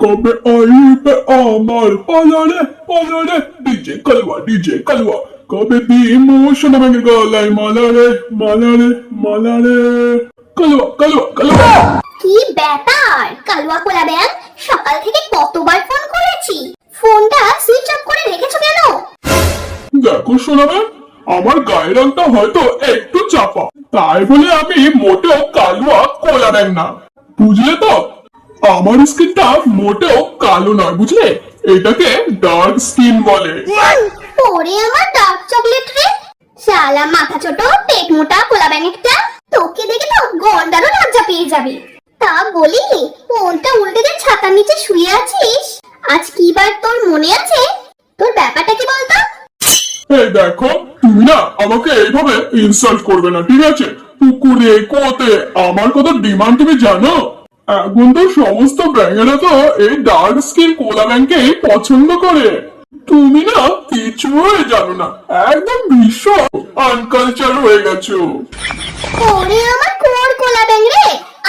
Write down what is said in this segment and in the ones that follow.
কবে আসবে আমার পালারে পালারে ডিজে কালুয়া কবে সোনা ব্যাঙের গলায় মালারে মালারে মালারে কালুয়া। কি ব্যাপার কালুয়া কোলা ব্যাং, সকাল থেকে কতবার ফোন করেছি, ফোনটা সুইচ অফ করে রেখেছো কেন? দেখো সোনা ব্যাঙ, আমার গায়ের রংটা হয়তো একটু চাপা, তাই বলে আমি মোটেও কালুয়া কোলা ব্যাঙ না, বুঝলে তো? আমার স্কিনটা মোটেও কালো নয়, বুঝলে? এটাকে ডার্ক স্কিন বলে। ওরে আমার ডার্ক চকলেট রে, শালা মাথা ছোট পেট মোটা কোলা ব্যাং একটা, তোকে দেখে তো গন্ডারও লজ্জা পেয়ে যাবে। তা বলি, ফোনটা উল্টে দিয়ে ছাতার নিচে শুয়ে আছিস, আজ কি বার তোর মনে আছে? তোর ব্যাপারটা কি বলতো? এই দেখো, তুমি না আমাকে এইভাবে ইনসাল্ট করবে না, ঠিক আছে? পুকুরে কোতে আমার কত ডিমান্ড তুমি জানো? এখন তো সমস্ত ব্যাঙেরা তো এই ডার্ক স্কিন কোলা ব্যাংকেই পছন্দ করে। তুমি না কিছুই জানো না, একদম ভীষণ আনকালচার হয়ে গেছো। ওরে আমার কোর কোলা ব্যাং রে,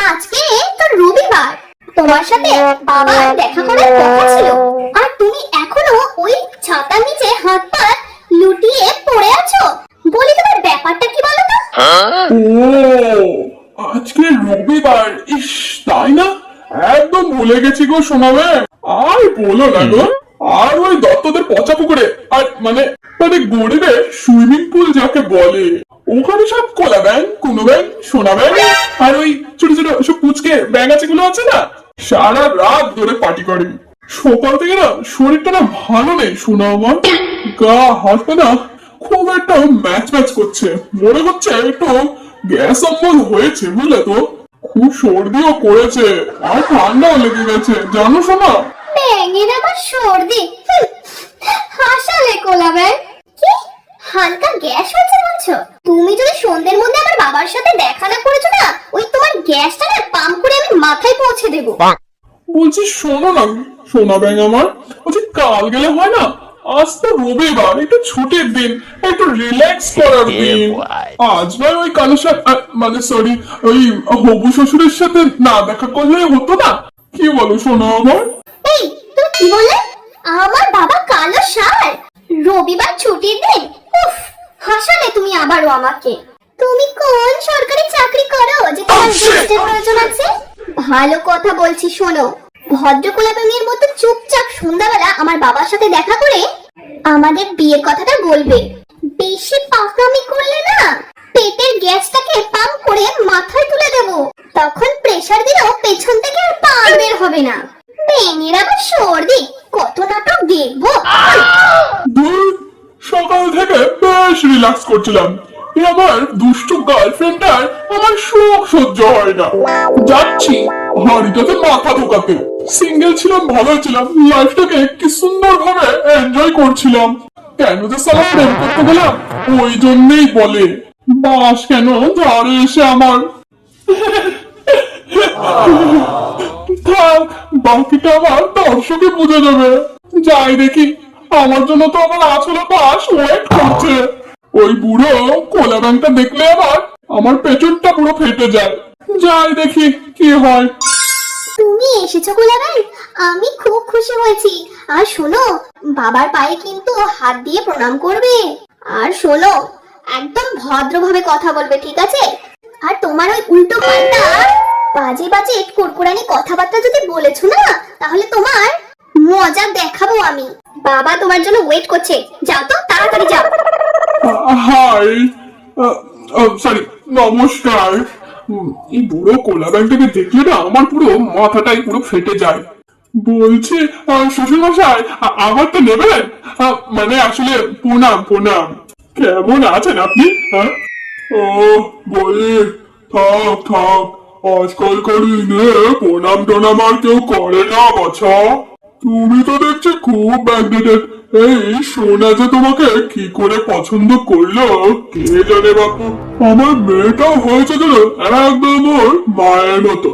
আজকে তো রবিবার, তোমার সাথে বাবার দেখা করার কথা ছিল, আর তুমি এখনো ওই ছাতার নিচে হাত পা লুটিয়ে পড়ে আছো। বলি তোমার ব্যাপারটা কি বলো তো? ও আজকে রবিবার, ইস তাই না, একদম ভুলে গেছি গো শোনাবে। আর বলো না গো, আর ওই দত্তদের পচা পুকুরে, আর মানে মানে গরিবের সুইমিং পুল যাকে বলে, ওখানে সব কোলা ব্যাং, কোনো ব্যাং, সোনা ব্যাং আর ওই ছোট ছোট সব পুচকে ব্যাং আছে গুলো আছে না, সারা রাত ধরে পার্টি করে। সকাল থেকে না শরীরটা না ভালো নেই শোনা আমার, গা হাত পা না খুব একটা ম্যাচ করছে, মনে হচ্ছে একটু গ্যাস অম্বল হয়েছে, বুঝলে তো? খুব সর্দিও করেছে আর ঠান্ডাও লেগে গেছে, জানো শোনা? ব্যাঙের আবার সর্দি, হাসালে কোলা ব্যাং। কি হালকা গ্যাস হচ্ছে বলছো? তুমি যদি সন্ধ্যের মধ্যে আমার বাবার সাথে দেখা না করেছো না, ওই তোমার গ্যাসটা না পাম্প করে আমি মাথায় পৌঁছে দেবো। বলছি শোনো না সোনা ব্যাং আমার, বলছি কাল গেলে হয় না? আজ তো রবিবার, একটু ছুটির দিন, একটু রিল্যাক্স করার দিন। আজ নয় ওই কালোর সাথে মানে সরি ওই হবু শ্বশুরের সাথে না দেখা করলে হতো না? কি বলো সোনা আমার? এই তুমি কি বললে? আমার বাবা কালো ষাঁড়, রবিবার ছুটির দিন? উফ, হাসালে তুমি আবারও আমাকে। তুমি কোন সরকারি চাকরি করো যে তোমার গেস্টের প্রয়োজন আছে? ভালো কথা বলছি শোনো, ভদ্রকোলা ব্যাঙের মতো চুপচাপ সন্ধ্যাবেলা আমার বাবার সাথে দেখা করে আমাদের বিয়ের কথাটা বলবে। বেশি পাকামি করলে না পেটের গ্যাসটাকে পাম্প করে মাথায় তুলে দেব, তখন প্রেসার দিলেও পেছন থেকে আর পা বের হবে না। ব্যাঙের আবার সর্দি, কত নাটক দেখবো। ধুর, সকাল থেকে বেশ রিল্যাক্স করছিলাম, এই আমার দুষ্টু গার্লফ্রেন্ডটার আমার শোক সহ্য হয় না। যাচ্ছি হাড়িটাতে মাথা ঢোকাতে, সিঙ্গেল ছিলাম, ভালো ছিলাম, লাইফটাকে কি সুন্দর ভাবে এনজয় করছিলাম, কেন যে সালা প্রেম করতে গেলাম? ওই জন্যই বলে বাস কেন ধারে এসে আমার। থাক, বাকিটা আমার দর্শকে বুঝে যাবে। যাই দেখি, আমার জন্য তো আমার আসলে বাস ওয়েট করছে। ওই বুড়ো কোলা ব্যাংকটা দেখলে আমার পেছনটা পুরো ফেটে যায়। যাই দেখি কি হয়। তুমি এসেছো কোলা ব্যাং, আমি খুব খুশি হয়েছি। আর শোনো, বাবার পায়ে কিন্তু হাত দিয়ে প্রণাম করবে, আর শোনো একদম ভদ্রভাবে কথা বলবে, ঠিক আছে? আর তোমার ওই উল্টো পাল্টা বাজে বাজে কুরকুরানি কথাবার্তা যদি বলেছো না, তাহলে তোমার মজা দেখাবো আমি। বাবা তোমার জন্য ওয়েট করছে, যাও তো তাড়াতাড়ি যাও। হাই, সরি, নমস্কার। এই বুড়ো কোলা ব্যাংকটাকে দেখলে না আমার পুরো মাথাটাই পুরো ফেটে যায়। বলছি শ্বশুর মশাই, আমার তো নেবেন? মানে আসলে প্রণাম প্রণাম। কেমন আছেন আপনি? হ্যাঁ, ও বলি, থাক থাক, আজকালকার দিনে প্রণাম টনাম আর কেউ করে না বাছা। তুমি তো দেখছি খুব ব্যাকডেটেড। এই সোনা যে তোমাকে কি করে পছন্দ করলো কে জানে বাপু। আমার মেয়েটাও হয়েছে যেন একদম ওর মায়ের মতো,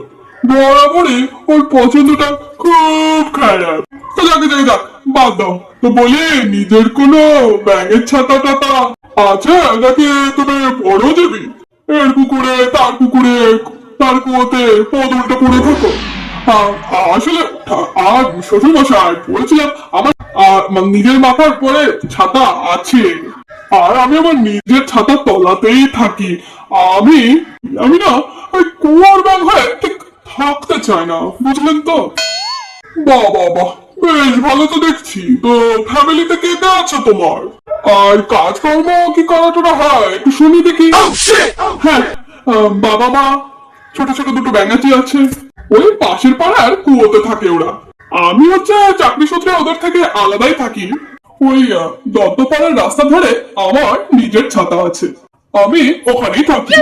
বরাবরই ওর পছন্দটা খুব খারাপ। তো যাকে যাকে যাক, বাদ দাও। তো বলি, নিজের কোনো ব্যাঙের ছাতা টাতা আছে নাকি তুমি বড় যাবি? এর পুকুরে তার কুয়োতে পদ উল্টা পড়ে থাকো? আসলে শ্বশুর মশাই বলেছিলাম আমার নিজের মাথার পরে ছাতা আছে, আর আমি আমার নিজের ছাতার তলাতেই থাকি। আমি আমি না ওই কুয়ার ব্যাং হয়ে ঠিক থাকতে চাই না, বুঝলেন তো? বাহ বাহ বাহ, বেশ ভালো তো দেখছি। তো ফ্যামিলিতে কে কে আছে তোমার? আর কাজকর্ম কি করাটা হয় একটু শুনি দেখি। হ্যাঁ, বাবা মা, ছোট ছোট দুটো ব্যাঙাচি আছে, ওই পাশের পাড়ার কুয়োতে থাকে ওরা। আমি হচ্ছে চাকরি সূত্রে ওদের থেকে আলাদাই থাকি। ওই দত্তপাড়ার রাস্তার ধারে আমার নিজের ছাতা আছে, আমি ওখানেই থাকি।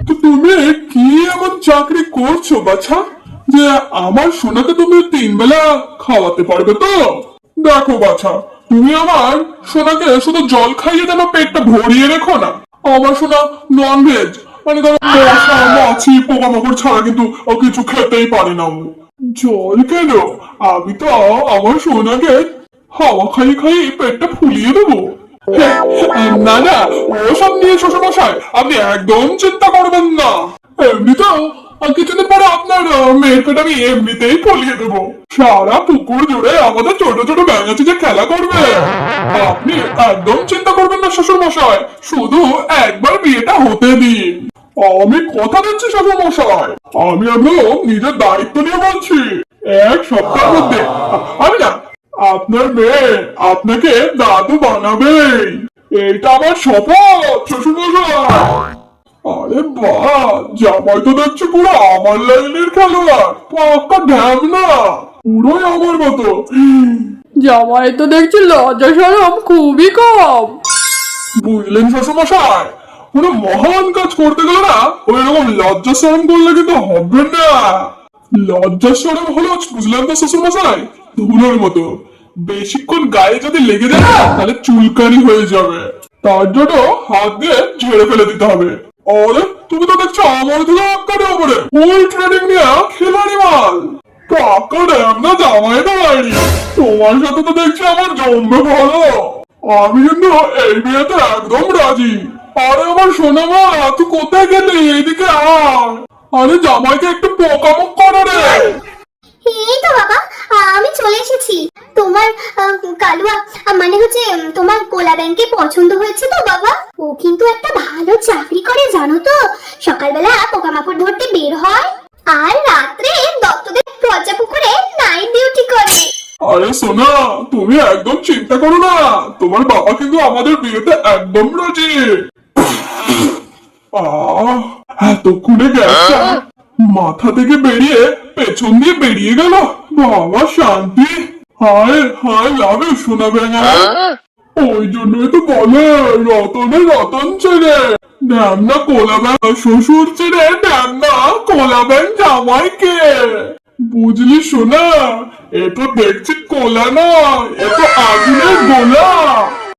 তো তুমি কি এমন চাকরি করছো বাছা, যে আমার সোনাকে তুমি 3 বেলা খাওয়াতে পারবে? তো দেখো বাছা, তুমি আমার সোনাকে শুধু জল খাইয়ে যেন পেটটা ভরিয়ে রেখো না। আমার সোনা নন ভেজ, মানে ধরো মশা মাছি পোকামাকড় ছাড়া কিন্তু ও কিছু খেতেই পারে না। ও জল কেন, আমি তো আমার সোনাকে হাওয়া খাইয়ে খাইয়ে পেটটা ফুলিয়ে দেবো। না না, ওসব নিয়ে শ্বশুরমশাই আপনি একদম চিন্তা করবেন না। এমনিতেও কিছুদিন পরে আপনার মেয়ের পেট আমি এমনিতেই ফলিয়ে দেবো। সারা পুকুর জুড়ে আমাদের ছোট ছোট ব্যাঙাচি যে খেলা করবে। আপনি একদম চিন্তা করবেন না শ্বশুরমশাই, শুধু একবার বিয়েটা হতে দিন। আমি কথা দিচ্ছি শ্বশুরমশাই, আমি একদম নিজের দায়িত্ব নিয়ে বলছি, 1 সপ্তাহের মধ্যে আমি না আপনার মেয়ে আপনাকে দাদু বানাবে। এটা আমার শপথ শ্বশুরমশাই। আরে বাহ, জামাই তো দেখছি পুরো আমার লাইনের খেলোয়াড়, পাক্কা ঢ্যাম না, পুরোই আমার মতো। জামাই তো দেখছি লজ্জা শরম খুবই কম। বুঝলেন শ্বশুরমশাই, কোনো মহান কাজ করতে গেলে না ওই রকম লজ্জা শরম করলে কিন্তু হবে না। লজ্জা শরম হলো, বুঝলেন তো শ্বশুরমশাই, ধুলোর মতো, বেশিক্ষণ গায়ে যদি লেগে যায় না তাহলে চুলকানি হয়ে যাবে। তার জন্য হাত দিয়ে ঝেড়ে ফেলে দিতে হবে। আরে তুমি তো দেখছো আমার ধুলো আক্কারে ওপরে, ফুল ট্রেনিং নিয়ে খেলাড়ি মাল, পাক্কা ড্যাম না জামাই না বাড়ি। তোমার সাথে তো দেখছি আমার জমবে ভালো। আমি কিন্তু এই বিয়েতে একদম রাজি। আরে আমার সোনা মা, তুই কোথায় গেলি? এইদিকে আয়। আরে জামাইকে একটু পোকামুখ করে রে। এই তো বাবা, আমি চলে এসেছি। তোমার কালুয়া মানে হচ্ছে তোমার কোলা ব্যাংকে পছন্দ হয়েছে তো বাবা? ও কিন্তু একটা ভালো চাকরি করে জানো তো, সকালবেলা পোকামাকড় ধরতে বের হয় আর রাত্রে দত্তদের প্রজা পুকুরে নাইট ডিউটি করে। আরে সোনা, তুমি একদম চিন্তা করো না, তোমার বাবা কিন্তু আমাদের বিয়েতে একদম রাজি। এতক্ষণে গ্যাসটা মাথা থেকে বেরিয়ে পেছন দিয়ে বেরিয়ে গেল। বাবা শান্তি। হায় হায় লাভে সোনা ব্যাঙা। ওই জন্যই তো বলে রতনের রতন ছেড়ে ঢ্যামনা কোলা ব্যাং শ্বশুর ছেড়ে ঢ্যামনা কোলা ব্যাং জামাইকে। বুঝলি সোনা, এ তো দেখছি কোলা না, এ তো আগুনের গোলা।